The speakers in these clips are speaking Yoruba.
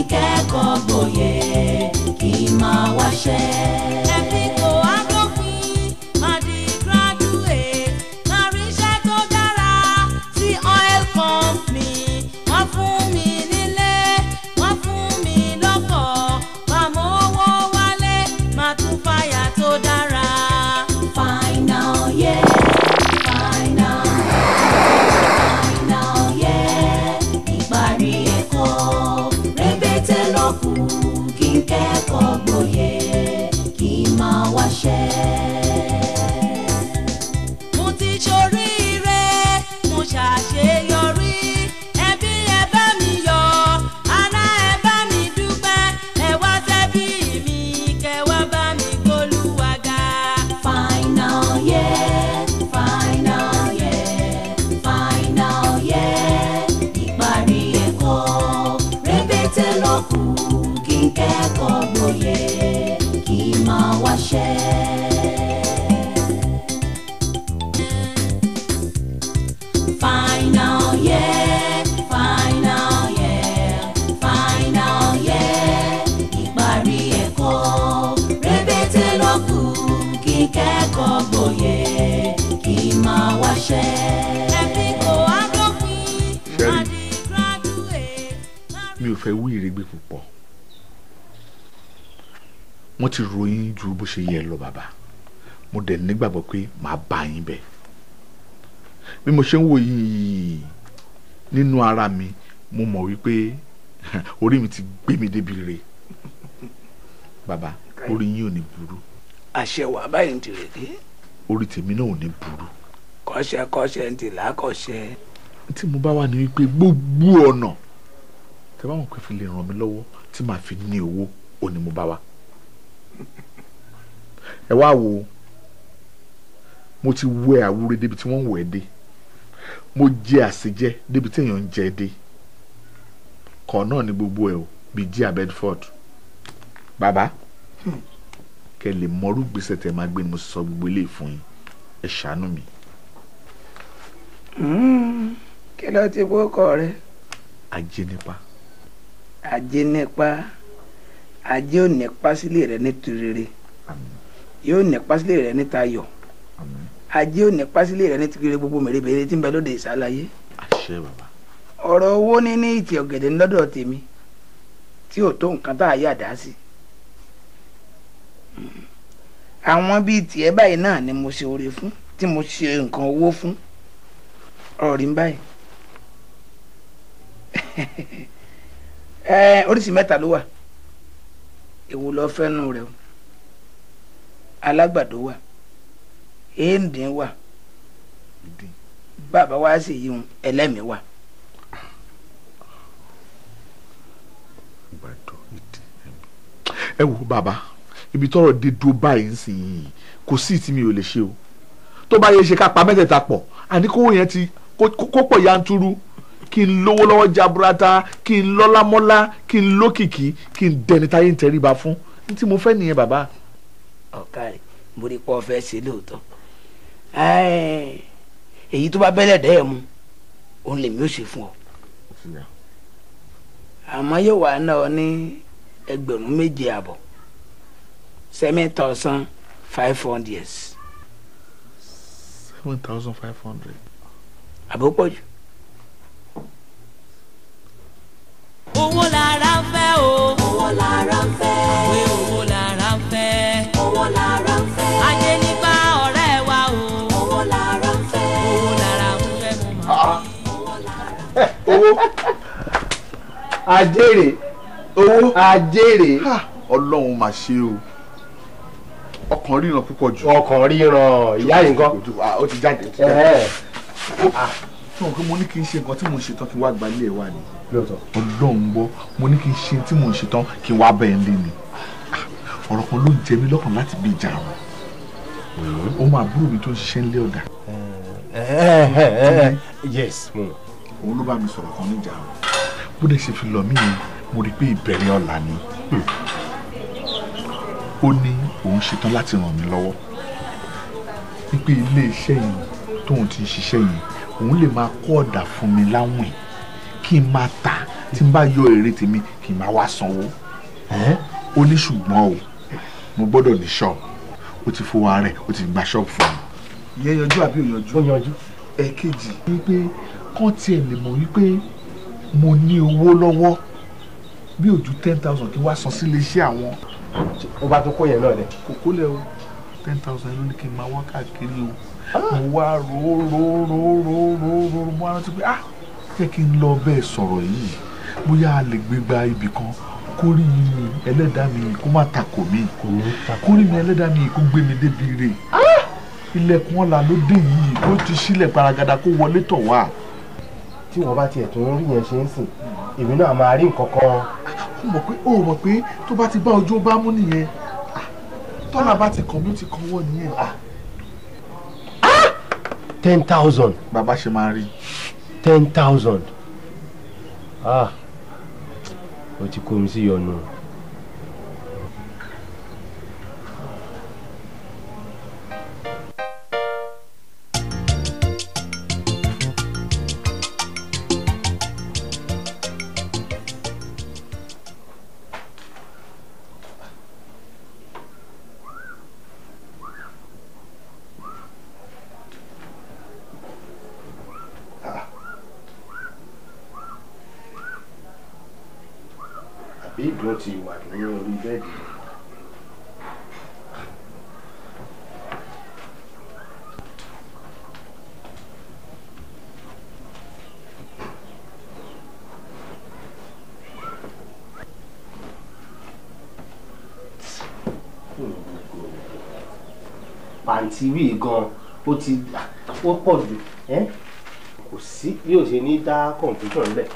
n kẹ́kọ̀ọ́ gboyè kí n máa wáṣẹ́. ẹbí tó á dópin máa di graduate máa rí iṣẹ́ tó dára sí oil company. wọ́n fún mi nílé wọ́n fún mi lọ́kọ̀ máa mówó wálé máa tún fàyà tó dára. final year final year ìparí ẹ̀kọ́ rẹpẹtẹ lọ́kù kí n kẹ́kọ̀ọ́ gboyè kí n máa wáṣẹ́. mo ti ṣoríire mo ṣàṣeyọrí ẹbí ẹ bá mi yọ̀ ará ẹ bá mi dúpẹ́ ẹ wá ṣẹ́bí mi kẹ́ wá bá mi gbólúwàgà. final year final year ìparí ẹ̀kọ́ rẹpẹtẹ lọ́kù kí n kẹ́kọ̀ọ́ gboyè kí n máa wáṣẹ́. final year ìparí ẹ̀kọ́ rẹpẹtẹ lọ́kù kí n kẹ́kọ̀ọ́ gboyè kí n máa wáṣẹ́. ẹbí kò á dópin máa di graduate. mi ò fẹ́ wí ìrègbè púpọ̀ wọ́n ti ròyìn ju bó ṣe yẹ lọ bàbá mo dẹ̀ nígbàgbọ́ pé màá bá yín bẹ̀ bí mo ṣe ń wò yìí nínú ara mi mo mọ̀ wípé orí mi ti gbé mi débi re bàbá orí yín ò ní burú. àṣẹ wà báyìí ń tìrèké. orí tèmi náà ò ní burú. kọ́ṣẹ́ ń tì lákọ̀ṣẹ́. tí mo bá wà ní wípé gbogbo ọ̀nà tẹ bá wọn pé fi lè ràn mí lọ́wọ́ tí màá fi ní owó ò ní mo bá wa. ẹ wá wo mo ti wẹ àwúre débi tí wọ́n ń wẹ̀ dé mo jẹ àṣejẹ débi tí èèyàn ń jẹ dé kọ̀ náà ni gbogbo ẹ̀ o bíi jí Bedford bàbá kẹ lè mọrú gbèsè tẹ máa gbé ni mo sọ gbogbo eléyìí fún yín ẹ ṣàánú mi. kí ló ti bókọ rẹ. ajé nípa. ajé nípa ajé ò nípa sílé rẹ nítorí rere yóò nípa sílé rẹ níta ayọ̀ ajé ò nípa sílé rẹ nítorí rere gbogbo mèremère tí ń bẹ lóde ìsàlàyé. àṣẹ bàbá. ọ̀rọ̀ owó níní ìtì ọ̀gẹ̀dẹ̀ ńlọ́dọ̀ tèmi tí ò tó nǹkan tá a yà dá sí. àwọn bíi tiẹ̀ báyìí náà ni mo ṣe oore fún tí mo ṣe nǹkan owó fún ọ̀rọ̀ rí báyìí. oríṣi mẹ́ta ló wà èwo lọ fẹ́nu rẹ̀ o alágbàdo wà èèndín wà bàbá wa sì yí un ẹlẹ́mìí wà. ẹ wo bàbá ibi tọ́rọ̀ dé dúró báyìí ń sìn yìí kò sí tí mi ò lè ṣe o tó bá yẹ ṣe ká pa mẹ́tẹ̀ẹ̀ta pọ̀ àní kówó yẹn ti kó pọ̀ yanturu kí n lówó lọ́wọ́ jaburata kí n lọ́lá mọ́lá kí n lókìkí kí n dẹni táyé ń tẹríba fún ní tí mo fẹ́ nìyẹn bàbá. ọ̀ka rẹ̀ mo rí pọ́ fẹ́ ṣe lóòótọ́ èyí tó bá bẹ́lẹ̀ dẹ́ ẹ̀ mu òun lèmi ò ṣe fún ọ àmọ́ yóò wá náà ní 2,700 7,500. 7,500. àbó pọ̀ jù. owó lára ń fẹ́ o. owó lára ń fẹ́. pé owó lára ń fẹ́. owó lára ń fẹ́. ajé nípa ọ̀rẹ́ wa o. owó lára ń fẹ́. owó lára ń fẹ́ mo máa ń rí. owó ajére owó ajére. ọlọ́run máa ṣe o ọkàn ríran púpọ̀ jù. ọkàn ríran ìyá yìí nǹkan. ó ti jáde. fún òkè mo ní kí n ṣe nǹkan tí mo ń ṣetán kí n wá gba ilé ẹ̀ wá ni. ọlọ́run gbọ́ mo ní kí n ṣe tí mo ń ṣetán kí n wá bẹ́ẹ̀ lé ni. ọ̀rọ̀ kan ló ń jẹ mí lọ́kàn láti bí ìjà wọn. òun àbúrò mi tó ń ṣiṣẹ́ nílé ọ̀dà. yes. òun ló bá mi sọ̀rọ̀ kan níjà wọn. bó dẹ̀ ṣe fi lọ mí yẹn mo rí i pé ìbẹ̀rẹ̀ ọ̀la ni. ó ní òun ṣetán láti ràn mí lọ́wọ́ wípé ilé iṣẹ́ yìí tóun ti ń ṣiṣẹ́ yìí òun lè máa kó ọ̀dà fún mi láwìn kí n máa tà tí n bá yọ èrè tèmi kì í máa wá sanwó. Ó ní ṣùgbọ́n o mo gbọ́dọ̀ ní ṣọ́ọ̀bù. Ó ti fowó ara rẹ̀ ó ti gba ṣọ́ọ̀bù fún mi. Ìyẹn yanjú àbí ò yanjú? Ó yanjú. Ẹ̀kejì wípé kán tiẹ̀ lè mọ̀ wípé mo ní owó lọ́wọ́ bí ojú 10,000 kí wá san sí iléeṣẹ́ àwọn. Ó bá tún kó yẹn náà lẹ. Kò kó lẹ o 10,000 ló ní kí n máa wá káàkiri o. Mo wá ro mo rántí pé jẹ́ kí n lọ bẹ́ẹ̀ sọ̀rọ̀ yìí bóyá a lè gbégbá ibì kan kórì ẹlẹ́dàá mi kó má takò mí kórì mi ẹlẹ́dàá mi kó gbé mi débi rè ilẹ̀kùn ọ̀la ló dé yìí kó ti sílẹ̀ paragada kó wọlé tọ̀ wá. Tí wọ́n bá tiẹ̀ tún rí yẹn ṣe ń sìn èmi náà máa rí nǹkan kan. Ó mọ̀ pé tó bá ti bá ojú bá mú nìyẹn tọ́lá bá ti kàn mí ó ti kàn wọ́ nìyẹn. 10,000. Bàbá ṣe máa rí. 10,000. Ó ti kó mi sí yọnu. Àbí ìdùn ti wà ní orí bẹ́ẹ̀dì. Pàǹtí wí gan ó ti ó pọ̀ jù kò sí bí ó ṣe ní dá confusion ńlẹ̀.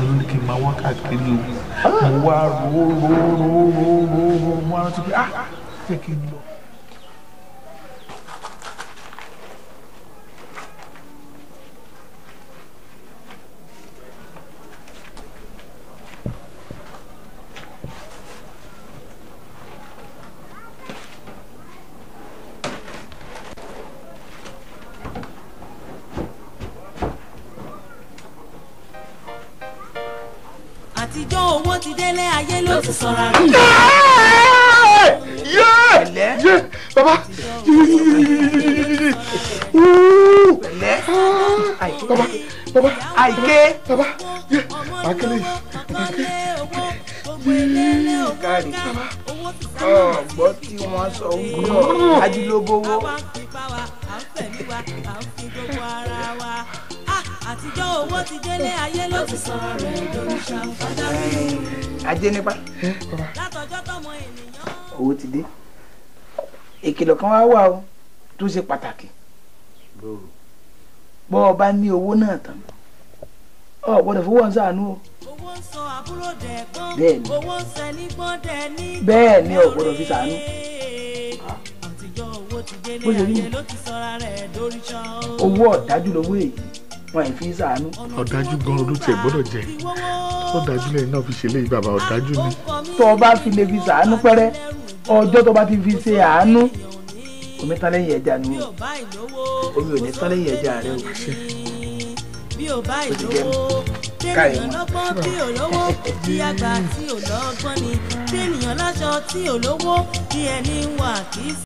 ló ní kí n máa wá káàkiri o mo wá ro mo rántí pé jẹ́ kí n lọ. àtijọ́ owó ti délé ayé ló ti sọ̀rọ̀ rẹ̀. Baba Baba àìké Baba akele kárí ọgbọ́n tí wọ́n sọ wípé ajúlóbówó. àtijọ́ owó ti délé ayé ló ti sọ̀rọ̀ rẹ̀ lórí ṣàǹfààní. ajé nípa látọjọ́ tọmọ ènìyàn. owó ti dé ìkìlọ̀ kan wá wà o tó ṣe pàtàkì bọ́ ọ bá ní owó náà tán ọ gbọ́dọ̀ fowó ń ṣàánú o. owó ń sọ àbúrò dẹ̀gbọ́n bẹ́ẹ̀ni owó ń sẹ nígbọ́n dẹ̀ ní. bẹ́ẹ̀ ni ọ gbọ́dọ̀ fi ṣàánú. àtijọ́ owó ti délé ayé ló ti sọ̀rọ̀ rẹ̀ lórí ṣàǹfààní. owó ọ̀dájú lówó èyí wọn ì fi ṣàánú. ọ̀dájú gan ló tiẹ̀ gbọ́dọ̀ jẹ́ ọ̀dájú lẹ́yìn náà fi ṣe léyìí bàbá ọ̀dájú ni. tó o bá fi lè fi ṣàánú pẹ́rẹ́ ọjọ́ tó bá ti fi ṣe àánú omi tán lẹ́yìn ẹja nù omi ò ní tán lẹ́yìn ẹja rẹ o. bí o bá ìlówó tẹ́nìyàn lọ́gbọ́n tí ò lówó bí àgbà tí ò lọ́gbọ́n ni tẹ́nìyàn láṣọ tí ò lówó bí ẹni ń wà kì í